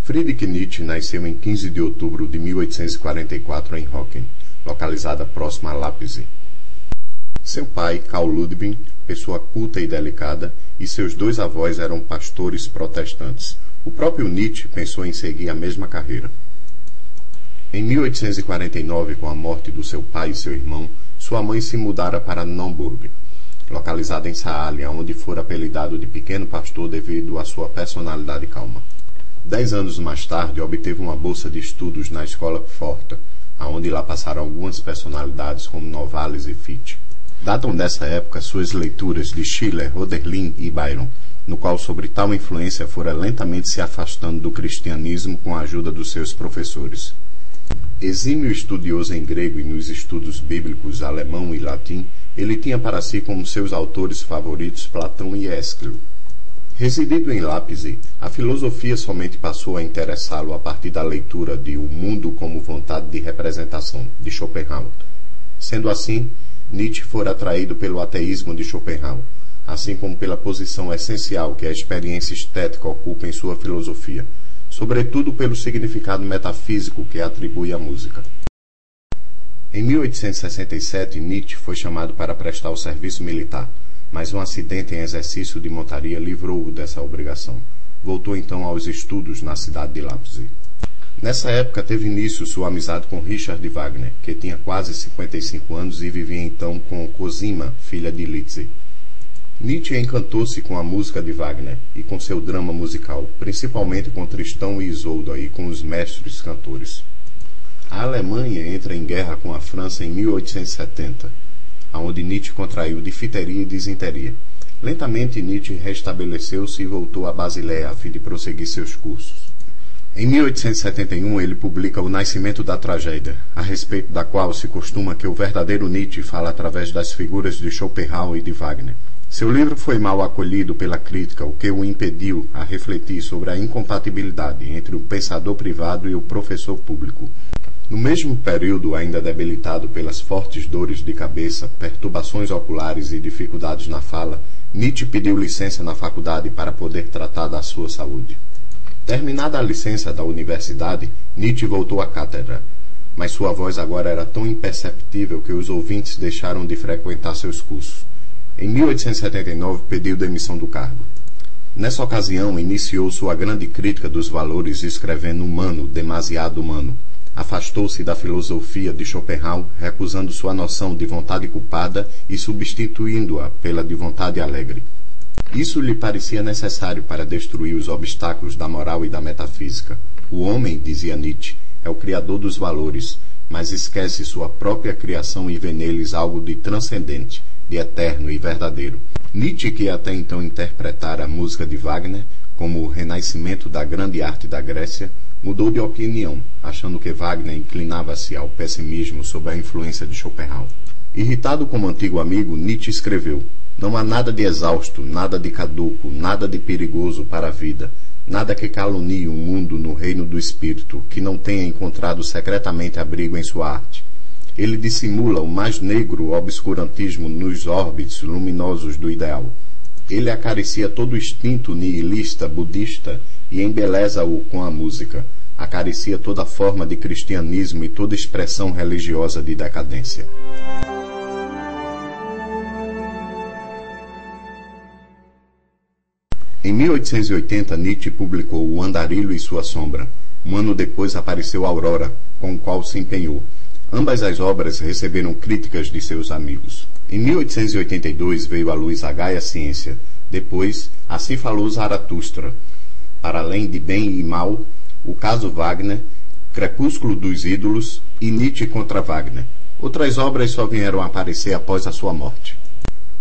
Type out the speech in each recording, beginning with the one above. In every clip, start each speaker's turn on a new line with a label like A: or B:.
A: Friedrich Nietzsche nasceu em 15 de outubro de 1844 em Hocken, localizada próxima a Leipzig. Seu pai, Karl Ludwig, pessoa culta e delicada, e seus dois avós eram pastores protestantes. O próprio Nietzsche pensou em seguir a mesma carreira. Em 1849, com a morte do seu pai e seu irmão, sua mãe se mudara para Naumburg, localizada em Saale, onde fora apelidado de pequeno pastor devido à sua personalidade calma. 10 anos mais tarde, obteve uma bolsa de estudos na escola Pforta, aonde lá passaram algumas personalidades como Novalis e Fichte. Datam dessa época suas leituras de Schiller, Hölderlin e Byron, no qual sobre tal influência fora lentamente se afastando do cristianismo com a ajuda dos seus professores. Exímio estudioso em grego e nos estudos bíblicos alemão e latim, ele tinha para si como seus autores favoritos Platão e Ésquilo. Residindo em Leipzig, a filosofia somente passou a interessá-lo a partir da leitura de O Mundo como Vontade de Representação, de Schopenhauer. Sendo assim, Nietzsche fora atraído pelo ateísmo de Schopenhauer, assim como pela posição essencial que a experiência estética ocupa em sua filosofia, sobretudo pelo significado metafísico que atribui à música. Em 1867, Nietzsche foi chamado para prestar o serviço militar, mas um acidente em exercício de montaria livrou-o dessa obrigação. Voltou então aos estudos na cidade de Leipzig. Nessa época teve início sua amizade com Richard Wagner, que tinha quase 55 anos e vivia então com Cosima, filha de Liszt. Nietzsche encantou-se com a música de Wagner e com seu drama musical, principalmente com Tristão e Isolda e com os mestres cantores. A Alemanha entra em guerra com a França em 1870, onde Nietzsche contraiu difteria e disenteria. Lentamente Nietzsche restabeleceu-se e voltou a Basileia a fim de prosseguir seus cursos. Em 1871 ele publica O Nascimento da Tragédia, a respeito da qual se costuma que o verdadeiro Nietzsche fala através das figuras de Schopenhauer e de Wagner. Seu livro foi mal acolhido pela crítica, o que o impediu a refletir sobre a incompatibilidade entre o pensador privado e o professor público. No mesmo período, ainda debilitado pelas fortes dores de cabeça, perturbações oculares e dificuldades na fala, Nietzsche pediu licença na faculdade para poder tratar da sua saúde. Terminada a licença da universidade, Nietzsche voltou à cátedra, mas sua voz agora era tão imperceptível que os ouvintes deixaram de frequentar seus cursos. Em 1879, pediu demissão do cargo. Nessa ocasião, iniciou sua grande crítica dos valores escrevendo humano, demasiado humano. Afastou-se da filosofia de Schopenhauer, recusando sua noção de vontade culpada e substituindo-a pela de vontade alegre. Isso lhe parecia necessário para destruir os obstáculos da moral e da metafísica. O homem, dizia Nietzsche, é o criador dos valores, mas esquece sua própria criação e vê neles algo de transcendente, de eterno e verdadeiro. Nietzsche, que até então interpretara a música de Wagner como o renascimento da grande arte da Grécia, mudou de opinião, achando que Wagner inclinava-se ao pessimismo sob a influência de Schopenhauer. Irritado como antigo amigo, Nietzsche escreveu: "Não há nada de exausto, nada de caduco, nada de perigoso para a vida, nada que calunie o mundo no reino do espírito, que não tenha encontrado secretamente abrigo em sua arte. Ele dissimula o mais negro obscurantismo nos órbites luminosos do ideal. Ele acaricia todo o instinto nihilista budista e embeleza-o com a música. Acaricia toda forma de cristianismo e toda expressão religiosa de decadência." Em 1880, Nietzsche publicou O Andarilho e Sua Sombra. Um ano depois apareceu Aurora, com o qual se empenhou. Ambas as obras receberam críticas de seus amigos. Em 1882 veio à luz A Gaia Ciência. Depois, Assim Falou Zaratustra. Para além de Bem e Mal, O Caso Wagner, Crepúsculo dos Ídolos e Nietzsche contra Wagner. Outras obras só vieram a aparecer após a sua morte.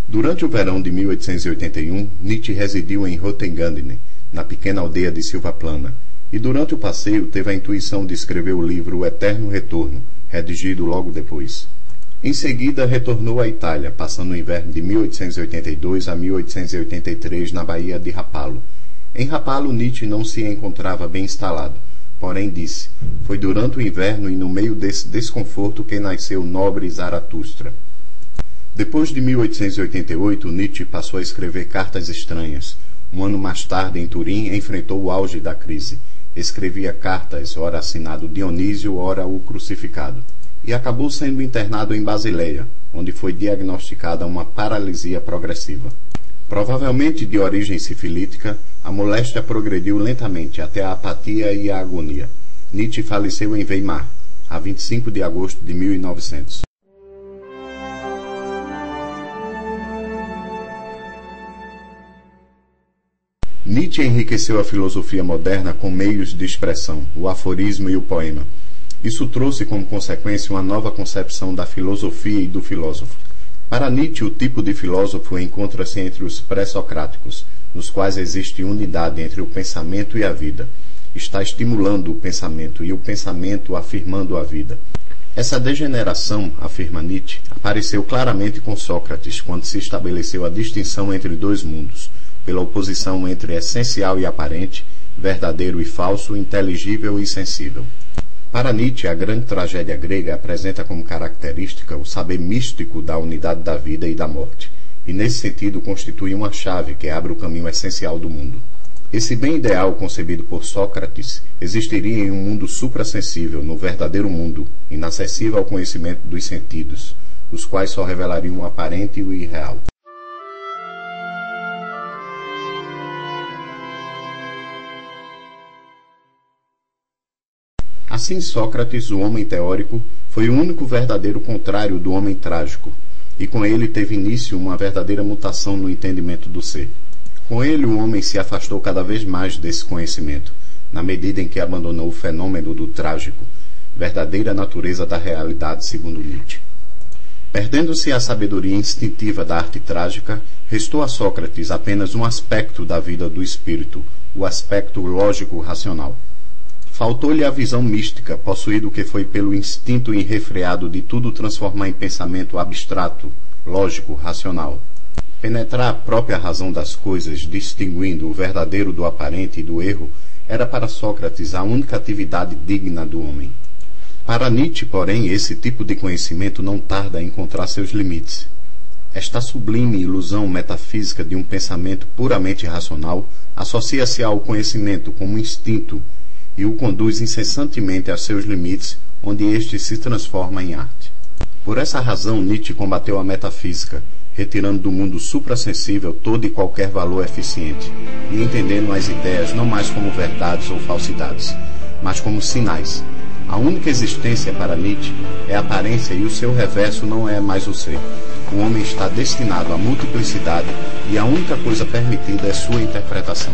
A: Durante o verão de 1881, Nietzsche residiu em Rotenganden, na pequena aldeia de Silva Plana, e durante o passeio teve a intuição de escrever o livro O Eterno Retorno, redigido logo depois. Em seguida, retornou à Itália, passando o inverno de 1882 a 1883 na Baía de Rapallo. Em Rapallo, Nietzsche não se encontrava bem instalado, porém disse: "Foi durante o inverno e no meio desse desconforto que nasceu o nobre Zaratustra." Depois de 1888, Nietzsche passou a escrever Cartas Estranhas. Um ano mais tarde, em Turim, enfrentou o auge da crise. Escrevia cartas, ora assinado Dionísio, ora o Crucificado, e acabou sendo internado em Basileia, onde foi diagnosticada uma paralisia progressiva. Provavelmente de origem sifilítica, a moléstia progrediu lentamente até a apatia e a agonia. Nietzsche faleceu em Weimar, a 25 de agosto de 1900. Nietzsche enriqueceu a filosofia moderna com meios de expressão, o aforismo e o poema. Isso trouxe como consequência uma nova concepção da filosofia e do filósofo. Para Nietzsche, o tipo de filósofo encontra-se entre os pré-socráticos, nos quais existe unidade entre o pensamento e a vida. Está estimulando o pensamento e o pensamento afirmando a vida. Essa degeneração, afirma Nietzsche, apareceu claramente com Sócrates quando se estabeleceu a distinção entre dois mundos, pela oposição entre essencial e aparente, verdadeiro e falso, inteligível e sensível. Para Nietzsche, a grande tragédia grega apresenta como característica o saber místico da unidade da vida e da morte, e nesse sentido constitui uma chave que abre o caminho essencial do mundo. Esse bem ideal concebido por Sócrates existiria em um mundo suprassensível, no verdadeiro mundo, inacessível ao conhecimento dos sentidos, os quais só revelariam o aparente e o irreal. Assim, Sócrates, o homem teórico, foi o único verdadeiro contrário do homem trágico, e com ele teve início uma verdadeira mutação no entendimento do ser. Com ele, o homem se afastou cada vez mais desse conhecimento, na medida em que abandonou o fenômeno do trágico, verdadeira natureza da realidade, segundo Nietzsche. Perdendo-se a sabedoria instintiva da arte trágica, restou a Sócrates apenas um aspecto da vida do espírito, o aspecto lógico-racional. Faltou-lhe a visão mística, possuído que foi pelo instinto irrefreado de tudo transformar em pensamento abstrato, lógico, racional. Penetrar a própria razão das coisas, distinguindo o verdadeiro do aparente e do erro, era para Sócrates a única atividade digna do homem. Para Nietzsche, porém, esse tipo de conhecimento não tarda a encontrar seus limites. Esta sublime ilusão metafísica de um pensamento puramente racional associa-se ao conhecimento como instinto e o conduz incessantemente a seus limites, onde este se transforma em arte. Por essa razão, Nietzsche combateu a metafísica, retirando do mundo suprassensível todo e qualquer valor eficiente, e entendendo as ideias não mais como verdades ou falsidades, mas como sinais. A única existência para Nietzsche é a aparência e o seu reverso não é mais o ser. O homem está destinado à multiplicidade e a única coisa permitida é sua interpretação.